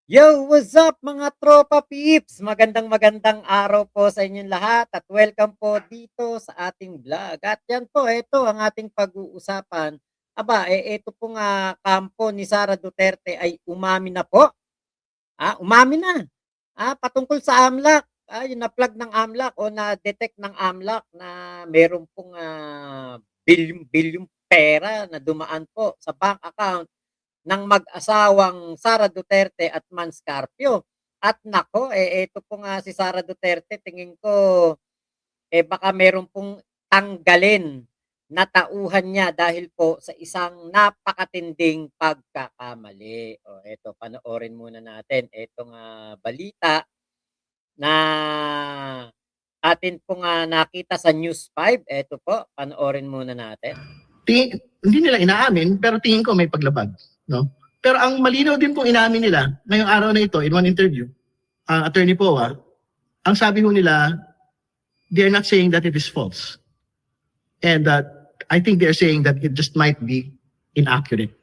Yo, what's up mga tropa peeps? Magandang araw po sa inyong lahat at welcome po dito sa ating vlog. At yan po, ito ang ating pag-uusapan. Ito pong kampo ni Sara Duterte ay umami na po. Umami na. Patungkol sa AMLAC. Yung na-plug ng AMLAC o na-detect ng AMLAC na meron pong bilyong pera na dumaan po sa bank account ng mag-asawang Sara Duterte at Mans Carpio. At nako, ito po nga si Sara Duterte, tingin ko, baka meron pong tanggalin na tauhan niya dahil po sa isang napakatinding pagkakamali. O, eto, panoorin muna natin itong balita na atin po nga nakita sa News 5. Eto po, panoorin muna natin. Hindi nila inaamin, pero tingin ko may paglabag. No? Pero ang malinaw din pong inamin nila, ngayong araw na ito, in one interview, Attorney Poa, ang sabi ho nila, they are not saying that it is false. And that I think they are saying that it just might be inaccurate.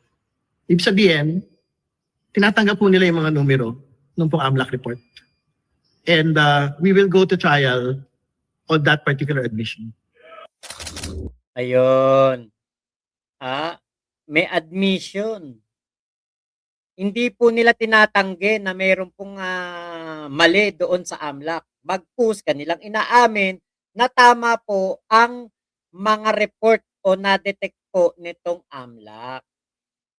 Ibig sabihin, tinatanggap po nila yung mga numero nung pong AMLAC report. And we will go to trial on that particular admission. Ayun. May admission. Hindi po nila tinatanggi na mayroon pong mali doon sa AMLAC. Bagkus kanilang inaamin na tama po ang mga report o na-detect po nitong AMLAC.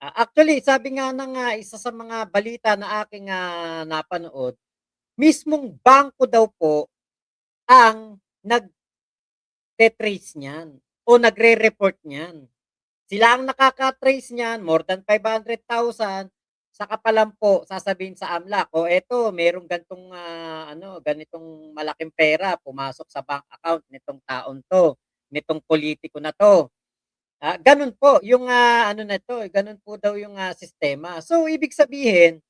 Actually, sabi nga ng isa sa mga balita na aking napanood, mismong bangko daw po ang nag-trace niyan o nagre-report niyan. Sila ang nakaka-trace niyan, more than 500,000, saka pa lang po sasabihin sa AMLAC, "O eto merong ganitong ganitong malaking pera pumasok sa bank account nitong taon 'to, nitong politiko na 'to." Gano'n po yung na 'to, gano'n po daw yung sistema. So ibig sabihin,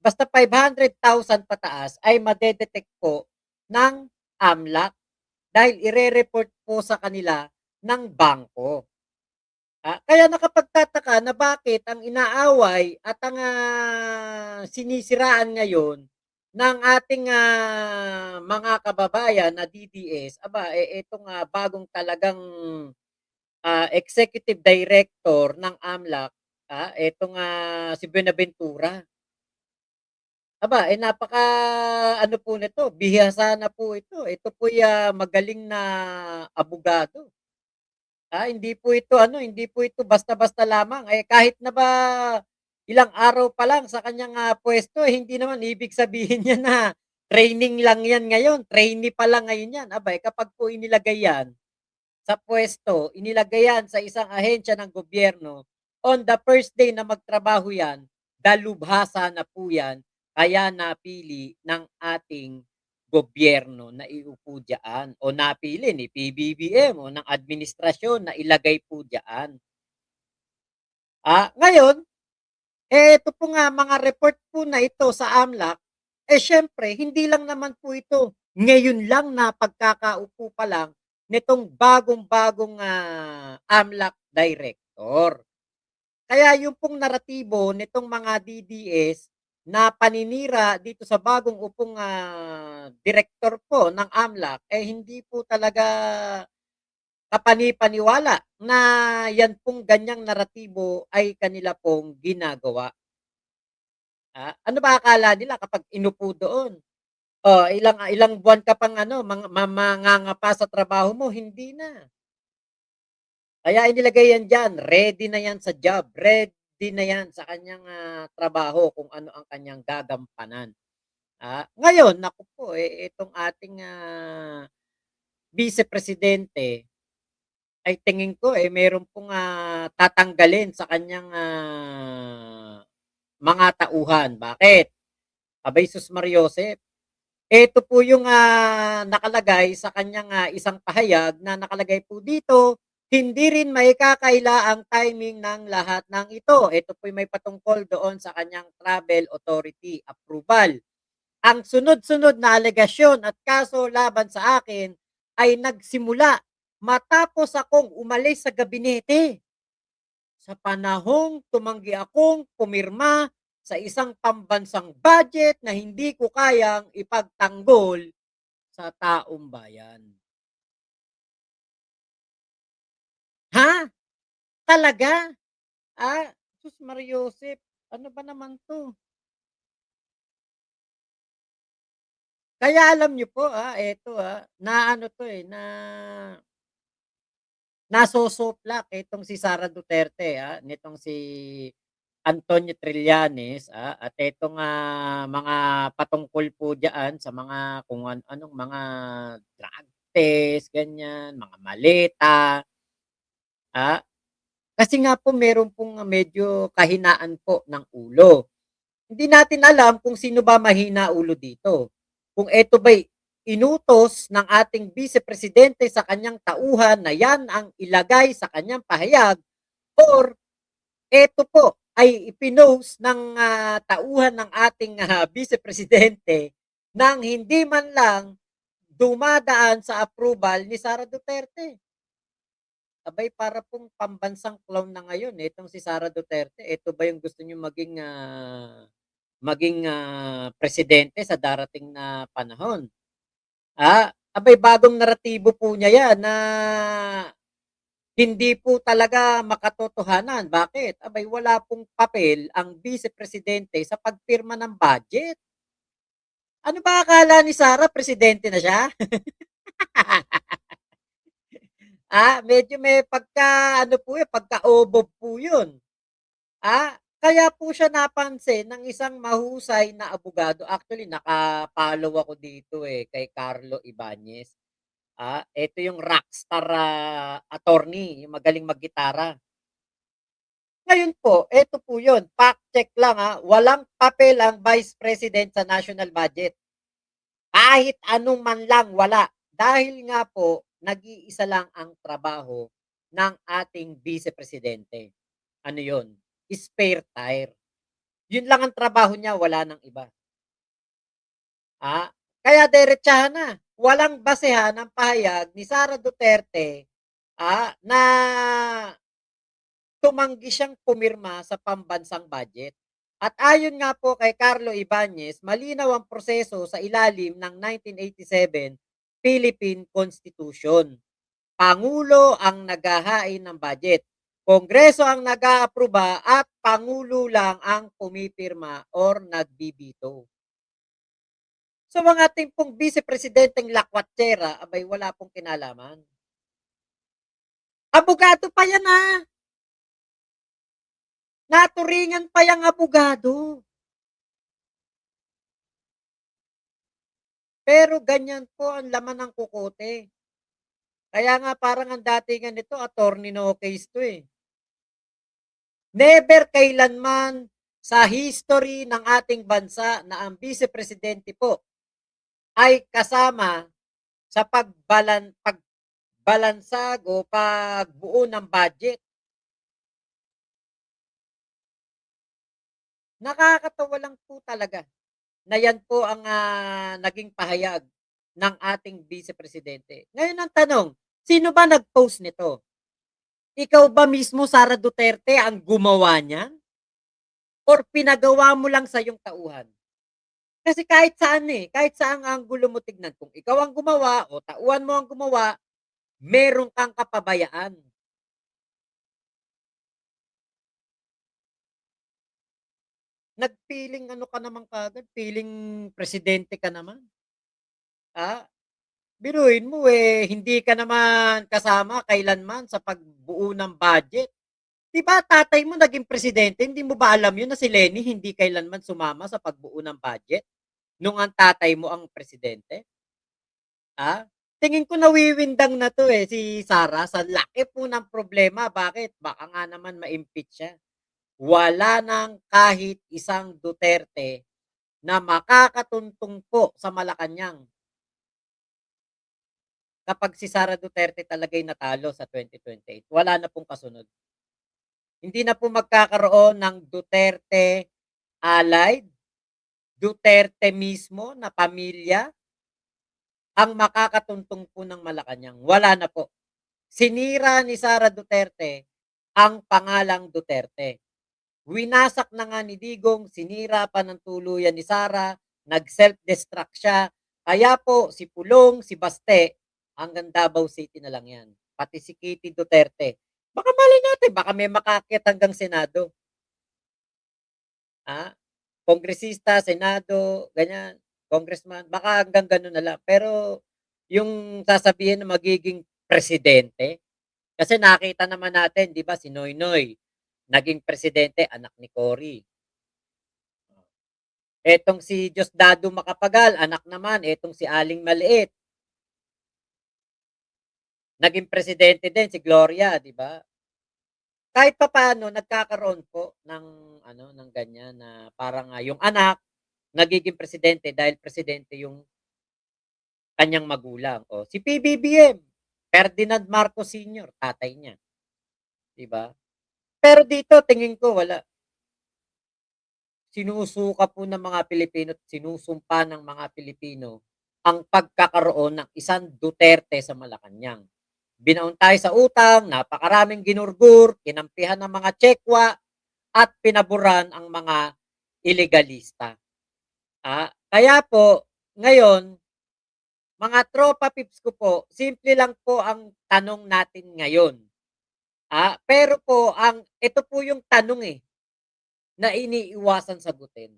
basta 500,000 pataas ay made-detect po ng AMLAC dahil ire-report po sa kanila ng bangko. Kaya nakapagtataka na bakit ang inaaway at ang sinisiraan ngayon ng ating mga kababayan na DDS, itong bagong talagang executive director ng AMLAC, itong si Buenaventura. Napaka ano po nito, bihasa na po ito. Ito po'y magaling na abogado. Hindi po ito basta-basta lamang, kahit na ba ilang araw pa lang sa kanyang puwesto, hindi naman ibig sabihin niyan na training lang yan ngayon, trainee pa lang ngayon yan. Kapag po inilagay yan sa puwesto, inilagay yan sa isang ahensya ng gobyerno, on the first day na magtrabaho yan, dalubhasa na po yan, kaya napili ng ating gobyerno na iupo diyaan o napili ni PBBM o ng administrasyon na ilagay po diyaan. Ngayon, ito po nga mga report po na ito sa AMLAC, siyempre hindi lang naman po ito ngayon lang na pagkakaupo pa lang nitong bagong-bagong AMLAC director. Kaya yung pong naratibo nitong mga DDS na paninira dito sa bagong upong direktor po ng AMLAC, hindi po talaga kapani-paniwala na yan pong ganyang naratibo ay kanila pong ginagawa. Ano ba akala nila kapag inupo doon? Ilang ilang buwan ka pang mangangapa sa trabaho mo, hindi na. Kaya inilagay yan diyan, ready na yan sa job, ready na yan sa kanyang trabaho kung ano ang kanyang gagampanan. Ngayon, naku po, itong ating Vice Presidente ay tingin ko, meron pong tatanggalin sa kanyang mga tauhan. Bakit? Abay sus Mariosep, ito po yung nakalagay sa kanyang isang pahayag na nakalagay po dito, hindi rin maikakaila ang timing ng lahat ng ito. Ito po may patungkol doon sa kanyang travel authority approval. Ang sunod-sunod na alegasyon at kaso laban sa akin ay nagsimula matapos akong umalis sa gabinete. Sa panahong tumanggi akong pumirma sa isang pambansang budget na hindi ko kayang ipagtanggol sa taong bayan. Ha? Talaga? Sus Mariosep, ano ba naman 'to? Kaya alam niyo po, eto, na ano 'to, nasosoplak itong si Sara Duterte, nitong si Antonio Trillanes, at itong, mga patungkol po diyaan sa mga kung anong mga drug test, ganyan, mga maleta, ah. Kasi nga po meron pong medyo kahinaan po ng ulo. Hindi natin alam kung sino ba mahina ulo dito. Kung eto ba'y inutos ng ating Vice Presidente sa kanyang tauhan na yan ang ilagay sa kanyang pahayag or eto po ay ipinost ng, tauhan ng ating, Vice Presidente nang hindi man lang dumadaan sa approval ni Sara Duterte. Abay, para pong pambansang clown na ngayon itong si Sara Duterte. Ito ba yung gusto niyo maging presidente sa darating na panahon? Abay, bagong naratibo po niya 'yan na hindi po talaga makatotohanan. Bakit? Abay, wala pong papel ang Vice Presidente sa pagpirma ng budget. Ano ba akala ni Sara presidente na siya? Medyo may pagka-ano po 'yun, pagka-obob po 'yun. Kaya po siya napansin ng isang mahusay na abogado. Actually, naka-follow ako dito, kay Carlo Ibanez. Ito yung rockstar, attorney, yung magaling maggitara. Ngayon po, eto po yun, fact check lang, walang papel ang Vice President sa national budget. Kahit anong man lang, wala. Dahil nga po, nag-iisa lang ang trabaho ng ating Vice Presidente. Ano yun? Spare tire. Yun lang ang trabaho niya, wala ng iba. Kaya diretsahan na. Walang basehan ang pahayag ni Sara Duterte, na tumanggi siyang pumirma sa pambansang budget. At ayon nga po kay Carlo Ibanez, malinaw ang proseso sa ilalim ng 1987 Philippine Constitution. Pangulo ang naghahain ng budget. Kongreso ang nag-aapruba at Pangulo lang ang pumipirma or nagbibito. So mga ating pong Vice Presidenteng lakwatsyera, abay wala pong kinalaman. Abogado pa yan, naturingan pa yang abogado. Pero ganyan po ang laman ng kukote. Kaya nga parang ang datingan nito attorney no case 'to, Never kailanman sa history ng ating bansa na ang Vice Presidente po ay kasama sa pagbalansag o pagbuo ng budget. Nakakatawa lang po talaga na yan po ang, naging pahayag ng ating Vice Presidente. Ngayon ang tanong, sino ba nag-post nito? Ikaw ba mismo, Sara Duterte, ang gumawa niyan? Or pinagawa mo lang sa iyong tauhan? Kasi kahit saan, kahit saang anggulo mo tignan, kung ikaw ang gumawa o tauhan mo ang gumawa, meron kang kapabayaan. Nagpiling ano ka naman kaagad, piling presidente ka naman. Ah, Biruin mo, hindi ka naman kasama kailanman sa pagbuo ng budget. 'Di ba tatay mo naging presidente, hindi mo ba alam 'yun na si Lenny hindi kailanman sumama sa pagbuo ng budget nung ang tatay mo ang presidente? Tingin ko nawiwindang na 'to, si Sara sa laki po ng problema. Bakit? Baka nga naman ma-impeach siya. Wala ng kahit isang Duterte na makakatuntong po sa Malacanang kapag si Sara Duterte talaga'y natalo sa 2028. Wala na pong kasunod. Hindi na po magkakaroon ng Duterte allied, Duterte mismo na pamilya ang makakatuntong po ng Malacanang. Wala na po. Sinira ni Sara Duterte ang pangalang Duterte. Winasak na nga ni Digong, sinira pa ng tuluyan ni Sara, nag-self-destruct siya. Kaya po si Pulong, si Baste, hanggang Davao City na lang yan. Pati si Kitty Duterte. Baka malay natin, baka may makaakyat hanggang Senado. Kongresista, Senado, ganyan, congressman, baka hanggang gano'n na lang. Pero yung sasabihin na magiging presidente, kasi nakita naman natin 'di ba si Noynoy, naging presidente anak ni Cory. Etong si Diosdado Macapagal anak naman etong si Aling Maliit. Naging presidente din si Gloria 'di ba? Kahit papaano nagkakaroon po ng ano, ng ganyan na parang, yung anak nagiging presidente dahil presidente yung kanyang magulang. O si PBBM, Ferdinand Marcos Sr., tatay niya, 'di ba? Pero dito tingin ko wala. Sinusuka po ng mga Pilipino at sinusumpa ng mga Pilipino ang pagkakaroon ng isang Duterte sa Malacanang. Binaon tayo sa utang, napakaraming ginurgur, kinampihan ng mga tsekwa, at pinaburan ang mga ilegalista. Kaya po, ngayon, mga tropa pips ko po, simple lang po ang tanong natin ngayon. Pero po, ito po yung tanong na iniiwasan sagutin.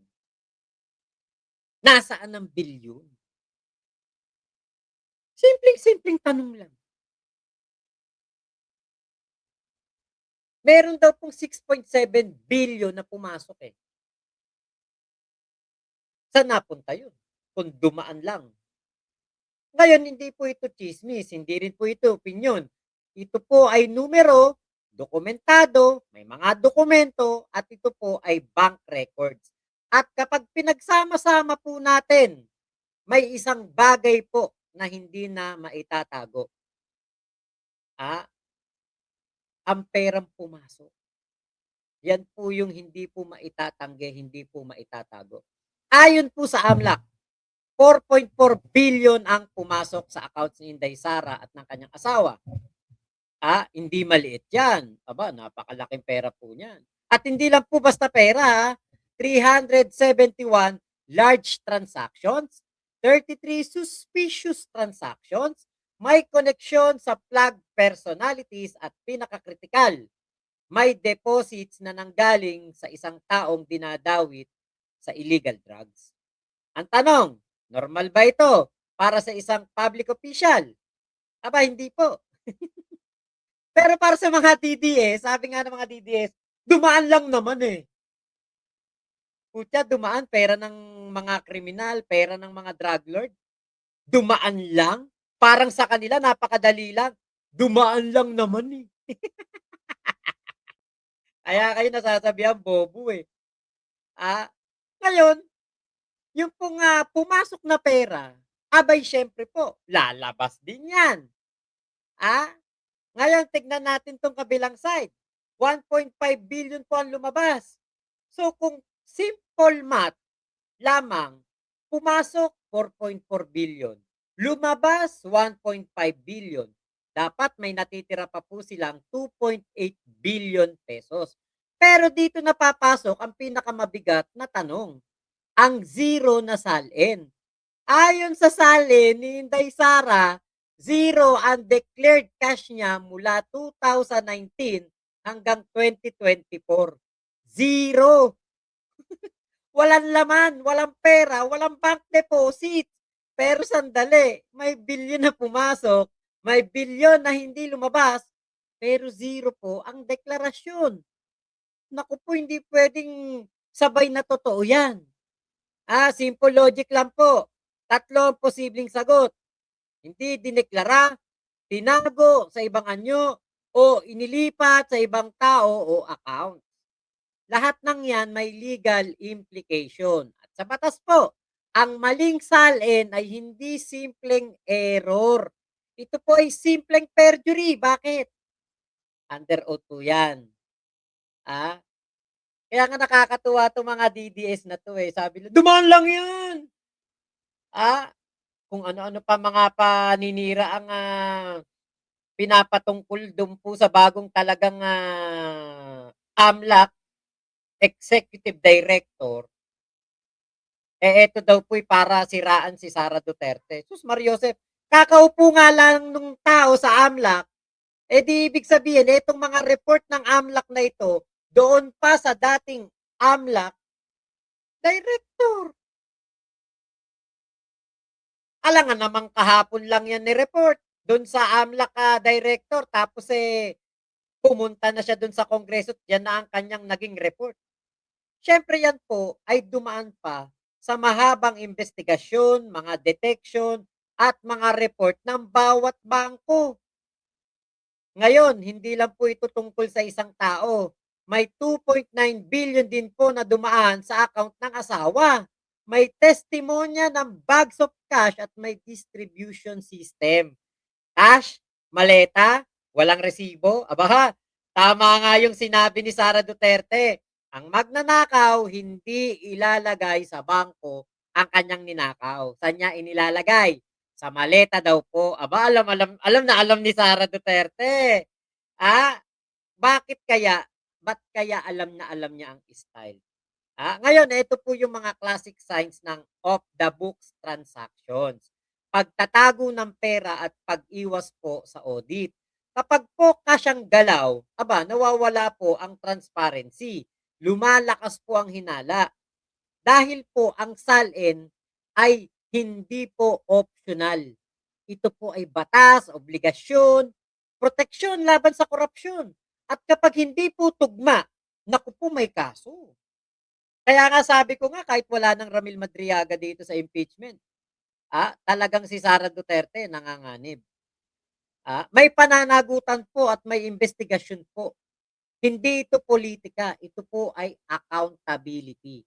Nasaan ang bilyon? Simpleng-simpleng tanong lang. Meron daw pong 6.7 billion na pumasok Saan napunta yun? Kung dumaan lang. Ngayon, hindi po ito chismis, hindi rin po ito opinyon. Ito po ay numero, dokumentado, may mga dokumento, at ito po ay bank records. At kapag pinagsama-sama po natin, may isang bagay po na hindi na maitatago. Ang perang pumasok. Yan po yung hindi po maitatanggi, hindi po maitatago. Ayon po sa AMLAC, 4.4 billion ang pumasok sa accounts ni Inday Sara at ng kanyang asawa. Hindi maliit yan. Napakalaking pera po niyan. At hindi lang po basta pera, 371 large transactions, 33 suspicious transactions, may koneksyon sa flag personalities at pinakakritikal, may deposits na nanggaling sa isang taong dinadawit sa illegal drugs. Ang tanong, normal ba ito para sa isang public official? Hindi po. Pero para sa mga DDS, sabi nga ng mga DDS, dumaan lang naman Putya, dumaan, pera ng mga kriminal, pera ng mga drug lord. Dumaan lang? Parang sa kanila, napakadali lang. Dumaan lang naman Kaya kayo nasasabihan, bobo Ngayon, yung pong pumasok na pera, abay syempre po, lalabas din yan. Ngayon, tignan natin tong kabilang side. 1.5 billion po ang lumabas. So, kung simple math lamang, pumasok 4.4 billion. Lumabas 1.5 billion. Dapat may natitira pa po silang 2.8 billion pesos. Pero dito napapasok ang pinakamabigat na tanong, ang zero na salin. Ayon sa salin ni Inday Sara, zero ang declared cash niya mula 2019 hanggang 2024. Zero. Walang laman, walang pera, walang bank deposit. Pero sandali, may bilyon na pumasok, may bilyon na hindi lumabas, pero zero po ang deklarasyon. Naku po, hindi pwedeng sabay na totoo yan. Simple logic lang po. Tatlo ang posibleng sagot. Hindi dineklara, tinago sa ibang anyo, o inilipat sa ibang tao o account. Lahat ng yan may legal implication. At sa batas po, ang maling salin ay hindi simpleng error. Ito po ay simpleng perjury. Bakit? Under oath po yan. Kaya nga nakakatuwa itong mga DDS na to Sabi nila, dumaan lang yan. Kung ano-ano pa mga paninira ang pinapatungkol doon po sa bagong talagang AMLAC, executive director, eto daw po'y para siraan si Sara Duterte. Sus Mariosep, kakaupo nga lang nung tao sa AMLAC, di ibig sabihin itong mga report ng AMLAC na ito, doon pa sa dating AMLAC director. Alangan namang kahapon lang yan ni-report do'n sa AMLAC, director tapos, pumunta na siya do'n sa Kongreso at yan na ang kanyang naging report. Siyempre yan po ay dumaan pa sa mahabang investigasyon, mga detection, at mga report ng bawat bangko. Ngayon, hindi lang po ito tungkol sa isang tao. May 2.9 billion din po na dumaan sa account ng asawa. May testimonya ng bags of cash at may distribution system. Cash, maleta, walang resibo. Aba, tama nga yung sinabi ni Sara Duterte. Ang magnanakaw, hindi ilalagay sa bangko ang kanyang ninakaw. Saan niya inilalagay? Sa maleta daw po. Aba, alam na alam ni Sara Duterte. Ah, bakit kaya? Ba't kaya alam na alam niya ang style? Ngayon ito po yung mga classic signs ng off the books transactions. Pagtatago ng pera at pag-iwas po sa audit. Kapag po kasyang galaw, nawawala po ang transparency. Lumalakas po ang hinala. Dahil po ang salin ay hindi po optional. Ito po ay batas, obligasyon, proteksyon laban sa korupsyon. At kapag hindi po tugma, naku po may kaso. Kaya nga sabi ko nga kahit wala ng Ramil Madriaga dito sa impeachment, talagang si Sara Duterte nanganganib. May pananagutan po at may investigasyon po. Hindi ito politika, ito po ay accountability.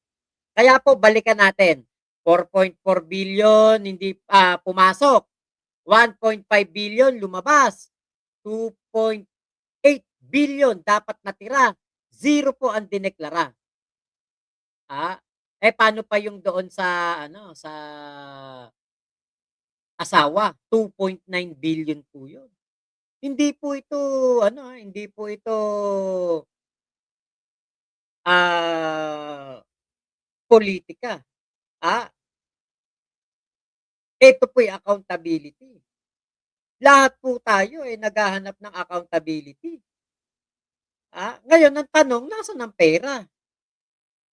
Kaya po balikan natin, 4.4 billion hindi pumasok, 1.5 billion lumabas, 2.8 billion dapat natira, zero po ang dineklara. Paano pa yung doon sa sa asawa, 2.9 billion po yun. Hindi po ito hindi po ito, politika. Ah, Ito po'y accountability. Lahat po tayo, naghahanap ng accountability. Ngayon ang tanong, nasaan ang pera?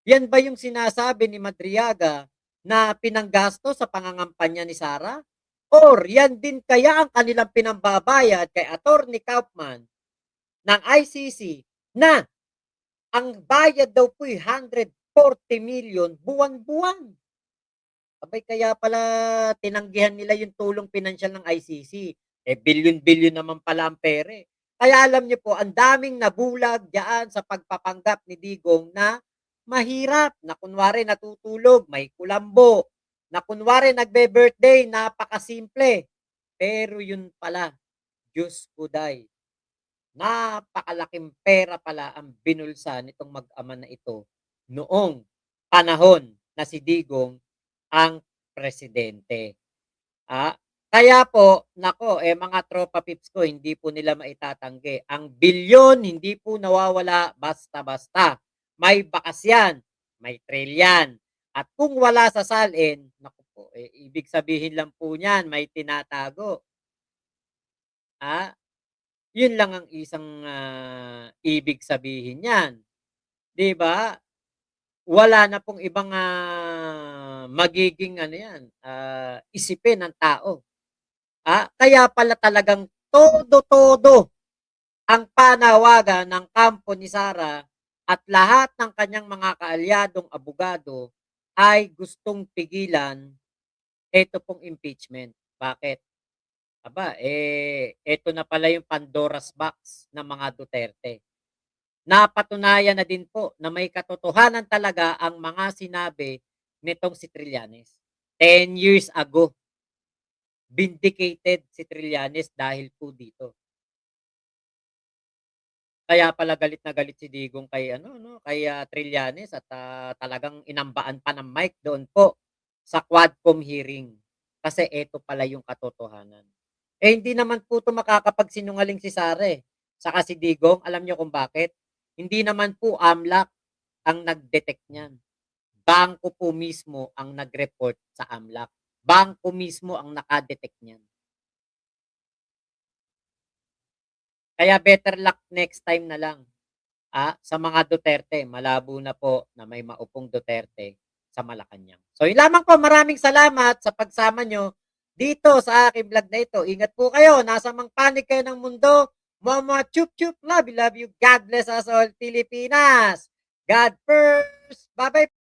Yan ba yung sinasabi ni Madriaga na pinanggasto sa pangangampanya ni Sara? Or yan din kaya ang kanilang pinambabayad kay Attorney Kaufman ng ICC na ang bayad daw po'y 140 million buwan-buwan. Kaya pala tinanggihan nila yung tulong pinansyal ng ICC. Bilyon-bilyon naman pala ang pera, eh. Kaya alam niyo po, ang daming nabulag diyaan sa pagpapanggap ni Digong na mahirap, na kunwari natutulog, may kulambo, na kunwari nagbe-birthday, napakasimple. Pero yun pala, Diyos ko day, napakalaking pera pala ang binulsa nitong mag-ama na ito noong panahon na si Digong ang presidente. Kaya po, nako, mga tropa pips ko, hindi po nila maitatanggi. Ang bilyon, hindi po nawawala basta-basta. May bakas yan, may trail yan. At kung wala sa salin, naku po, ibig sabihin lang po niyan, may tinatago. Yun lang ang isang ibig sabihin niyan. 'Di ba? Wala na pong ibang magiging yan, isipin ng tao. Kaya pala talagang todo-todo ang panawagan ng kampo ni Sara at lahat ng kanyang mga kaalyadong abogado ay gustong pigilan ito pong impeachment. Bakit? Eto na pala yung Pandora's box ng mga Duterte. Napatunayan na din po na may katotohanan talaga ang mga sinabi nitong si Trillanes. 10 years ago, vindicated si Trillanes dahil po dito. Kaya pala galit na galit si Digong kay kay Trillanes at talagang inambaan pa ng mic doon po sa Quadcom hearing. Kasi eto pala yung katotohanan. Hindi naman po 'to makakapagsinungaling si Sara, saka si Digong. Alam niyo kung bakit? Hindi naman po AMLAC ang nag-detect niyan. Bangko po mismo ang nag-report sa AMLAC. Bangko mismo ang naka-detect niyan. Kaya better luck next time na lang. Sa mga Duterte, malabo na po na may maupong Duterte sa Malacanang. So yun lamang po, maraming salamat sa pagsama nyo dito sa aking vlog na ito. Ingat po kayo, nasa mang panig kayo ng mundo. Mama chup chup, love you, God bless us all, Pilipinas. God first. Bye-bye.